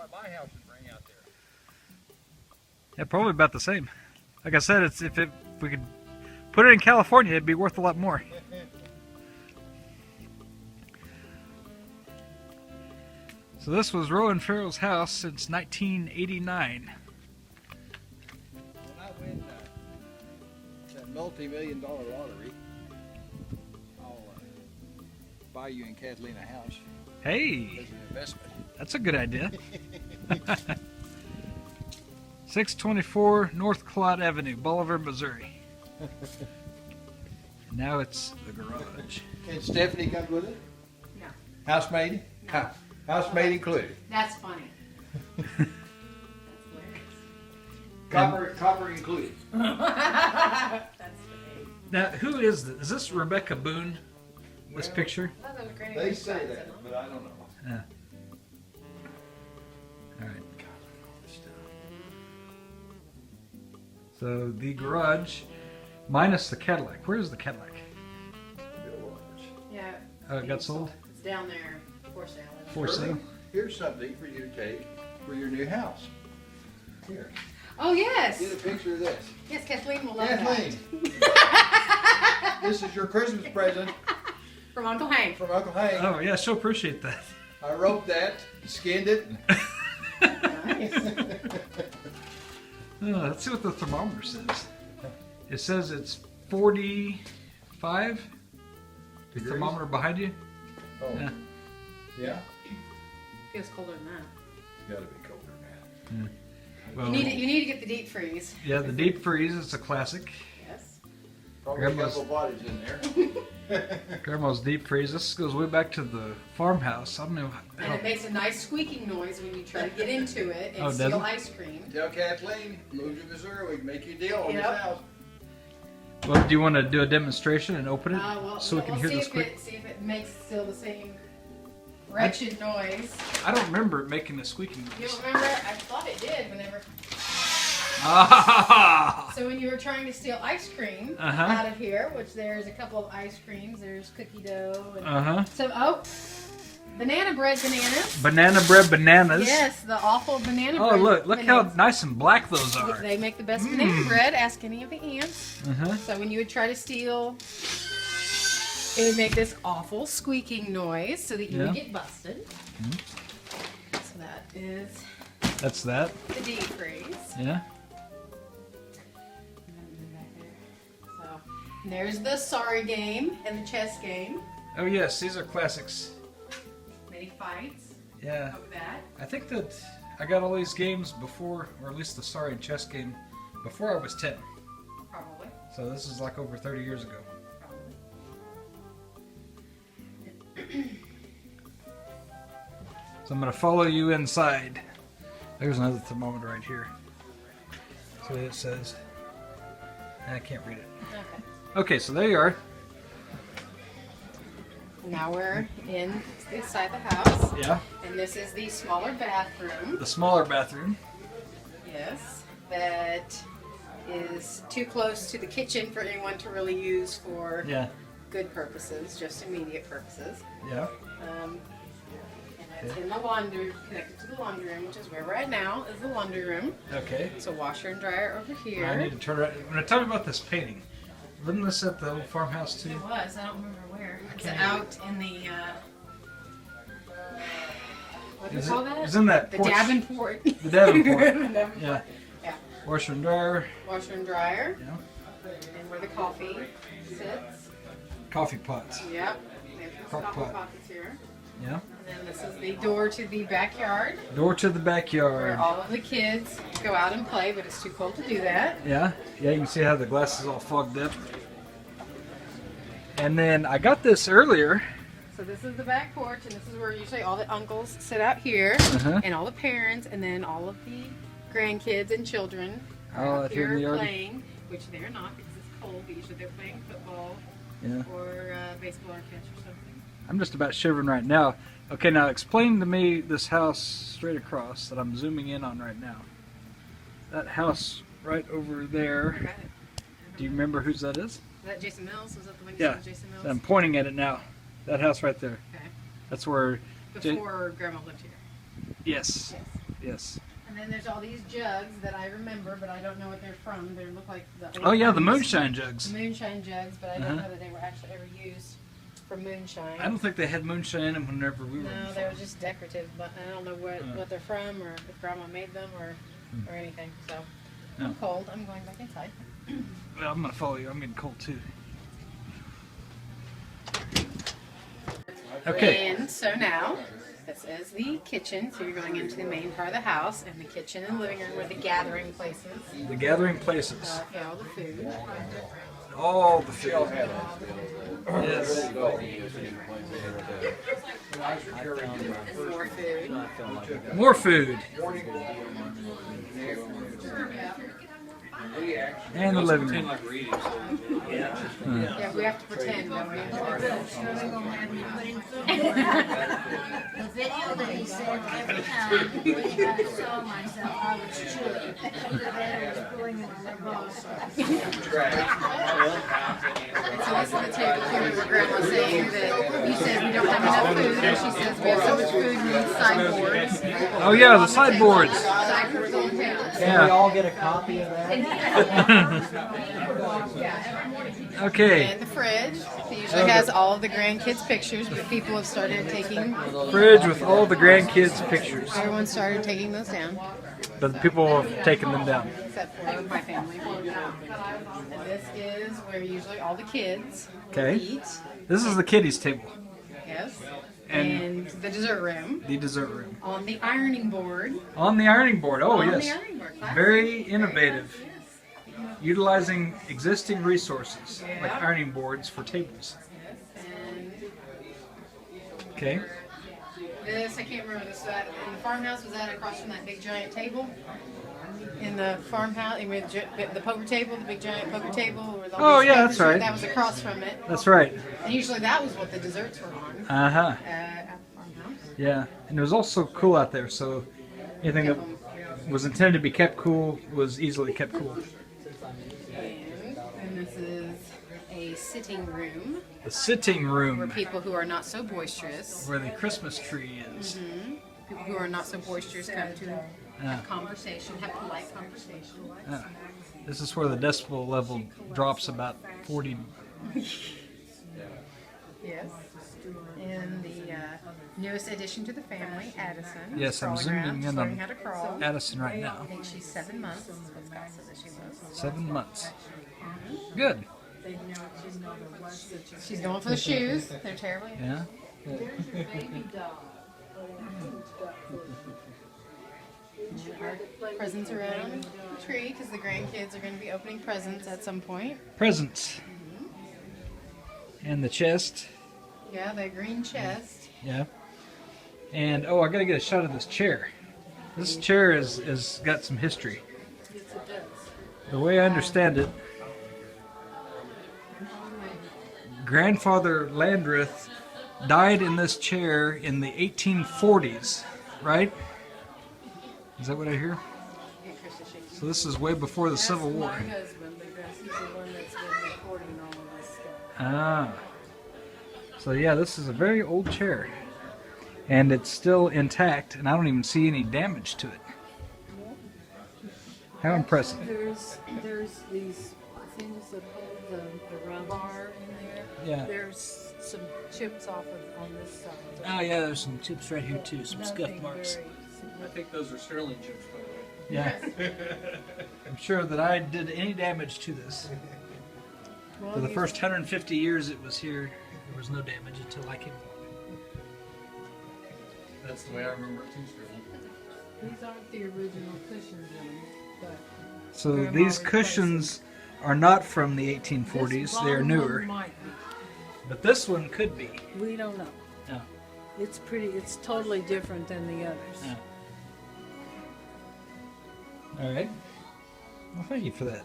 what my house would bring out there. Yeah, probably about the same. Like I said, if we could put it in California, it'd be worth a lot more. So this was Roa and Ferrol's house since 1989. When I win that multi-million-dollar lottery, I'll buy you and Kathleen a house Hey, as an investment. that's a good idea. 624 North Claud Avenue, Bolivar, Missouri. And now it's the garage. And Stephanie comes with it? No. Housemaid? No. Housemaid included. That's funny. That's hilarious. Copper included. That's funny. Now, who is this? Is this Rebecca Boone? This Well, picture? I thought that was great. They say that, but I don't know. Yeah. All right. So the garage, minus the Cadillac. Where is the Cadillac? Yeah. Oh, it got sold? It's down there for sale. For sale? Here's something for you to take for your new house. Here. Oh, yes. Get a picture of this. Yes, Kathleen will love Kathleen, that. this is your Christmas present From Uncle Hank. from Uncle Hank. Oh, yeah, she'll appreciate that. I roped that, skinned it. Nice. Oh, let's see what the thermometer says. It says it's 45. The Degrees? thermometer behind you? Oh, Yeah. yeah? Feels colder than that. It's gotta be colder than that. Well, You need to get the deep freeze. yeah, the deep freeze is a classic. Yes. Probably a Grandma's- couple bodies in there. Grandma's deep freeze. This goes way back to the farmhouse. I don't know And how. it makes a nice squeaking noise when you try to get into it and Oh, does steal it? ice cream. Tell Kathleen, move to Missouri, we can make you a deal on Yep. this house. Well, do you want to do a demonstration and open it Well, so we can hear see the if squeak? see if it makes still the same wretched noise. I don't remember it making a squeaking You noise. don't remember? I thought it did whenever. Ah! So when you were trying to steal ice cream Uh-huh. out of here, which there's a couple of ice creams, there's cookie dough, and Uh-huh. so banana bread bananas. Banana bread bananas. Yes, the awful banana Oh, bread. look how bananas. nice and black those are. They make the best banana bread. Ask any of the aunts. Uh-huh. So when you would try to steal, it would make this awful squeaking noise, so that you Yeah. would get busted. So that is That's that. the deep freeze. Yeah. So and there's the sorry game and the chess game. Oh yes, these are classics. Many fights Yeah. over that. I think that I got all these games before, or at least the sorry chess game, before I was 10. Probably. So this is like over 30 years ago. Probably. So I'm going to follow you inside. There's another thermometer right here. So it says. I can't read it. Okay. Okay, so there you are. Now we're inside the house, Yeah. and this is the smaller bathroom. The smaller bathroom. Yes, that is too close to the kitchen for anyone to really use for Yeah. good purposes, just immediate purposes. Yeah. And that's in the laundry, connected to the laundry room, which is where we're at now, is the laundry room. Okay. So washer and dryer over here. I need to turn around. Now tell me about this painting. Wasn't this at the old farmhouse too? It was, I don't remember where. It's can't out in the, what do you call that? It's in that The porch. Davenport. The Davenport. The Davenport. Yeah. Yeah. Washer and dryer. Washer and dryer. Yeah. And where the coffee sits. Coffee pots. Yep. There's the Crock coffee pot. pockets here. Yeah. And then this is the door to the backyard, Door to the where backyard. all of the kids go out and play, but it's too cold to do that. Yeah. Yeah, you can see how the glass is all fogged up. And then I got this earlier. So this is the back porch, and this is where usually all the uncles sit out here, Uh-huh. and all the parents, and then all of the grandkids and children are Oh, out out here in the here yard. playing, which they're not because it's cold, but usually they're playing football Yeah. or baseball or catch or something. I'm just about shivering right now. Okay, now explain to me this house straight across that I'm zooming in on right now. That house right over there. Okay. Do you remember whose that is? Is that Jason Mills? Was that the one you Yeah. said was Jason Mills? I'm pointing at it now. That house right there. Okay. That's where. Before Grandma lived here. Yes. Yes. Yes. And then there's all these jugs that I remember, but I don't know what they're from. They look like the Oh yeah, the 80s moonshine jugs. moonshine jugs, but I don't know that they were actually ever used for moonshine. I don't think they had moonshine in them whenever we were. No, they were just decorative, but I don't know what they're from or if Grandma made them or anything. So I'm cold. I'm going back inside. Well, I'm gonna follow you. I'm getting cold too. Okay. And so now, this is the kitchen. So you're going into the main part of the house, and the kitchen and living room are the gathering places. The gathering places. Yeah, all the food. All the food. Yes. More food. More food. And the living room. Yeah, we have to pretend, don't we? The video that he said every time I saw myself, I was chewing. Either that or was pulling in my boss. So this is the table here where Grandma's saying that you said we don't have enough food, and she says we have so much food we need sideboards. Oh yeah, the sideboards. Sideboards on the table. Can we all get a copy of that? Okay. And the fridge. It usually has all of the grandkids' pictures, but people have started taking. Fridge with all the grandkids' pictures. Everyone started taking those down, But people have taken them down. except for my family. And this is where usually all the kids Okay. eat. This is the kiddies' table. Yes. And- And the dessert room. The dessert room. On the ironing board. On the ironing board. Oh On yes. the ironing board. Classic. Very innovative. Utilizing existing resources like ironing boards for tables. And Okay. this, I can't remember this. In the farmhouse, was that across from that big giant table? In the farmhouse, the poker table, the big giant poker table. With all Oh, these yeah, papers, that's right. That was across from it. That's right. And usually that was what the desserts were on Uh-huh. at the farmhouse. Yeah. And it was also cool out there, so anything that was intended to be kept cool was easily kept cool. And this is a sitting room The sitting where room people who are not so boisterous, where the Christmas tree is. people who are not so boisterous come to Yeah. have conversation, have polite conversation. Yeah. This is where the decibel level drops about 40. Yes. And the newest addition to the family, Addison. Yes, I'm crawling zooming around, in learning on how to crawl. Addison right now. I think she's 7 months. That's what Scott said that she was. 7 months. Good. She's going for the shoes. They're terrible. Yeah. Presents around the tree because the grandkids are going to be opening presents at some point. Presents. And the chest. Yeah, the green chest. Yeah. And oh, I gotta get a shot of this chair. This chair is got some history. The way I understand it, Grandfather Landreth died in this chair in the 1840s, right? Is that what I hear? So this is way before the Civil War. My husband, because he's the one that's been recording all of this stuff. Ah. So yeah, this is a very old chair. And it's still intact, and I don't even see any damage to it. How impressive. There's these things that hold the bar in there. Yeah. There's some chips off of on this side. Oh yeah, there's some chips right here too, some scuff Nothing marks. very I think those are Sterling chips, by the way. Yeah. I'm sure that I did any damage to this. Well, For the you- first 150 years it was here, there was no damage until I came along. That's the way I remember it too, Sterling. These aren't the original cushions in them, but So Grandma these replaced cushions are not from the 1840s, this they are bottom newer. one might be. But this one could be. We don't know. Yeah. It's pretty. It's totally different than the others. Yeah. All right. Well, thank you for that.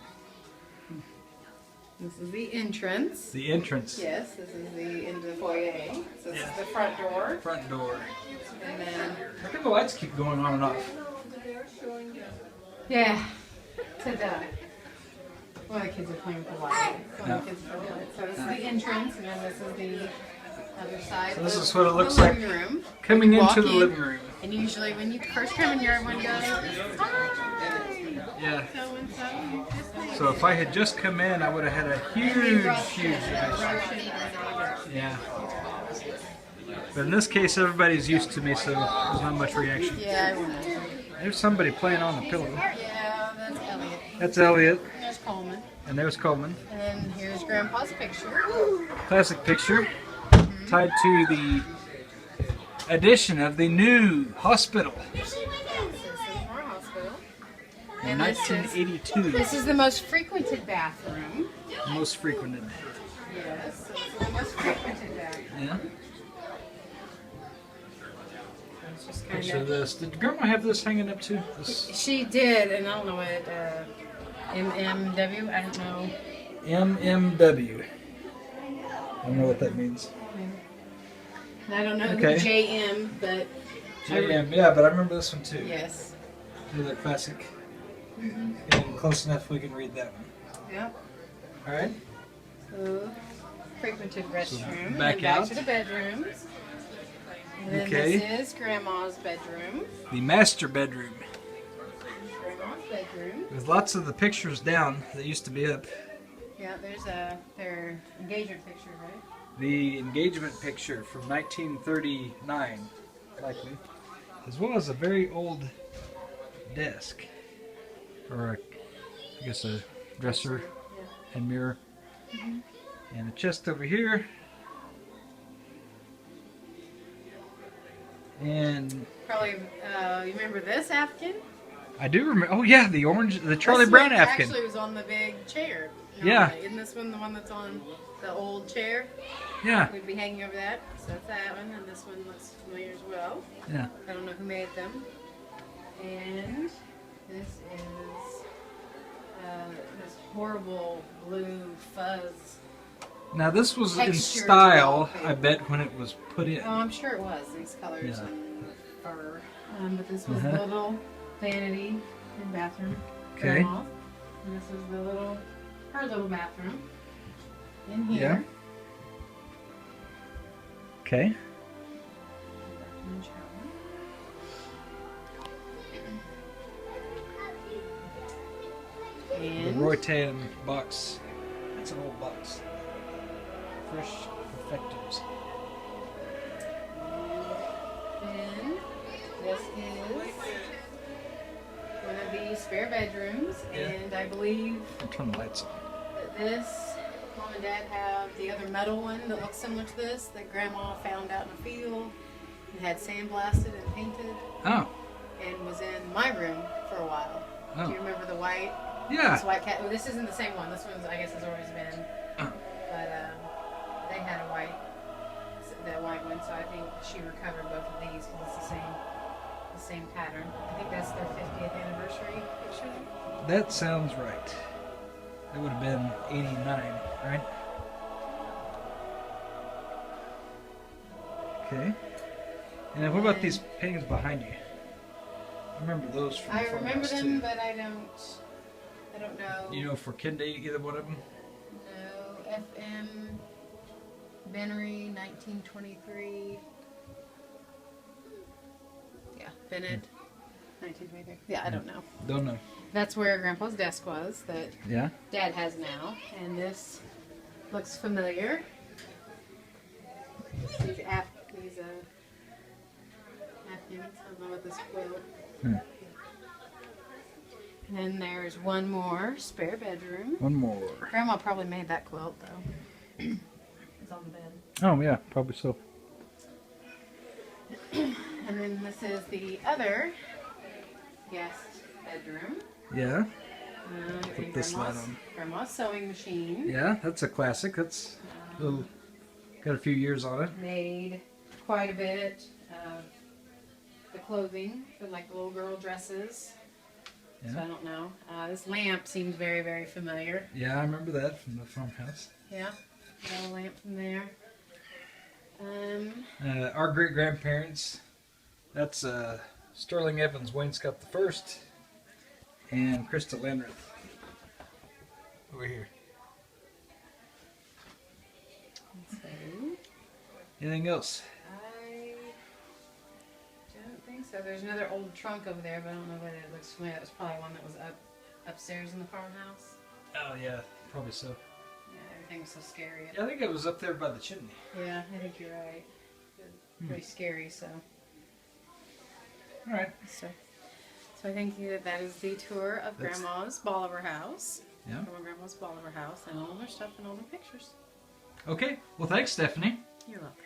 This is the entrance. The entrance. Yes, this is the into the foyer. So this Yeah. is the front door. Front door. And then, How come the lights keep going on and off? yeah, ta-da. Well, the kids are playing with the light. Yeah. So this is the entrance, and then this is the other side. So this of is what it looks the like living room. Coming Walk into the in, living room. And usually when you first come in here, everyone goes, hi, Yeah. so-and-so. So if I had just come in, I would have had a huge reaction. Yeah. But in this case, everybody's used to me, so there's not much reaction. Yeah, I know. There's somebody playing on the pillow. Yeah, that's Elliot. That's Elliot. There's Coleman. And there's Coleman. And then here's Grandpa's picture. Classic picture tied to the addition of the new hospital This is our hospital. in And this is 1982. the most frequented bathroom. Most frequented. Yes, this is the most frequented bathroom. Yeah. It's just Picture kind of of. this. Did Grandma have this hanging up too? This She did, and I don't know what MMW. I don't know. MMW. I don't know what that means. And I don't know Okay. who JM, but JM. Yeah, but I remember this one too. yes. Another classic. And close enough we can read that one. Yep. All right. So, frequented restroom. And back then out. back to the bedrooms. And then Okay. this is Grandma's bedroom. The master bedroom. Grandma's bedroom. With lots of the pictures down that used to be up. Yeah, there's their engagement picture, right? The engagement picture from 1939, likely, as well as a very old desk, or I guess a dresser and mirror, and a chest over here, and Probably, you remember this Afghan? I do remember. Oh yeah, the orange, the Charlie This Brown one Afghan. actually was on the big chair. Yeah. Isn't this one the one that's on the old chair? Yeah, We'd be hanging over that. So that's that one, and this one looks familiar as well. yeah. I don't know who made them. And this is this horrible blue fuzz. Now this was in Textured style, wallpaper. I bet, when it was put in. Oh, I'm sure it was these colors Yeah. and fur. But this was Uh-huh. the little vanity and bathroom. Okay. Grandma's. And this is the little her little bathroom in Yeah. here. Okay. Bathroom and shower. The And Roy Tan box. That's an old box. Fresh Perfectos. then this is one of the spare bedrooms, Yeah. and I believe I'll turn the lights on. that this Mom and Dad have the other metal one that looks similar to this that Grandma found out in a field and had sandblasted and painted, Oh, and was in my room for a while. Do you oh, remember the white? yeah. This white cat. Well, this isn't the same one. This one's, I guess, has always been. Oh. But they had a white one, so I think she recovered both of these because it's the same pattern. I think that's their 50th anniversary picture. That sounds right. That would have been 89, right? Okay. And then what about these paintings behind you? I remember those from the I remember farmhouse, them, too. but I don't know. You know for Kende, either one of them? No, FM Bennery, 1923. Yeah, Bennett, 1923. Yeah, I don't know. Don't know. That's where Grandpa's desk was that Yeah? Dad has now, and this looks familiar. These Afghans, I don't know what this quilt. Hmm. And then there's one more spare bedroom. One more. Grandma probably made that quilt though. It's on the bed. Oh, yeah, probably so. And then this is the other guest bedroom. Yeah? And Put this light on. Grandma's sewing machine. Yeah, that's a classic. That's a little, got a few years on it. Made quite a bit of the clothing for like little girl dresses. So Yeah. I don't know. This lamp seems very, very familiar. Yeah, I remember that from the farmhouse. Yeah, got a lamp from there. Our great grandparents, that's Sterling Evans Wainscott the First and Krista Landreth over here. So Anything else? I don't think so. So there's another old trunk over there, but I don't know whether it looks familiar. That was probably one that was upstairs in the farmhouse. Oh yeah, probably so. Yeah, everything was so scary. Yeah, I think it was up there by the chimney. Yeah, I think you're right. Pretty scary, so. All right. So I think that is the tour of That's- Grandma's Bolivar house. Yeah. From Grandma's Bolivar house and all of her stuff and all the pictures. Okay. Well, thanks, Stephanie. You're welcome.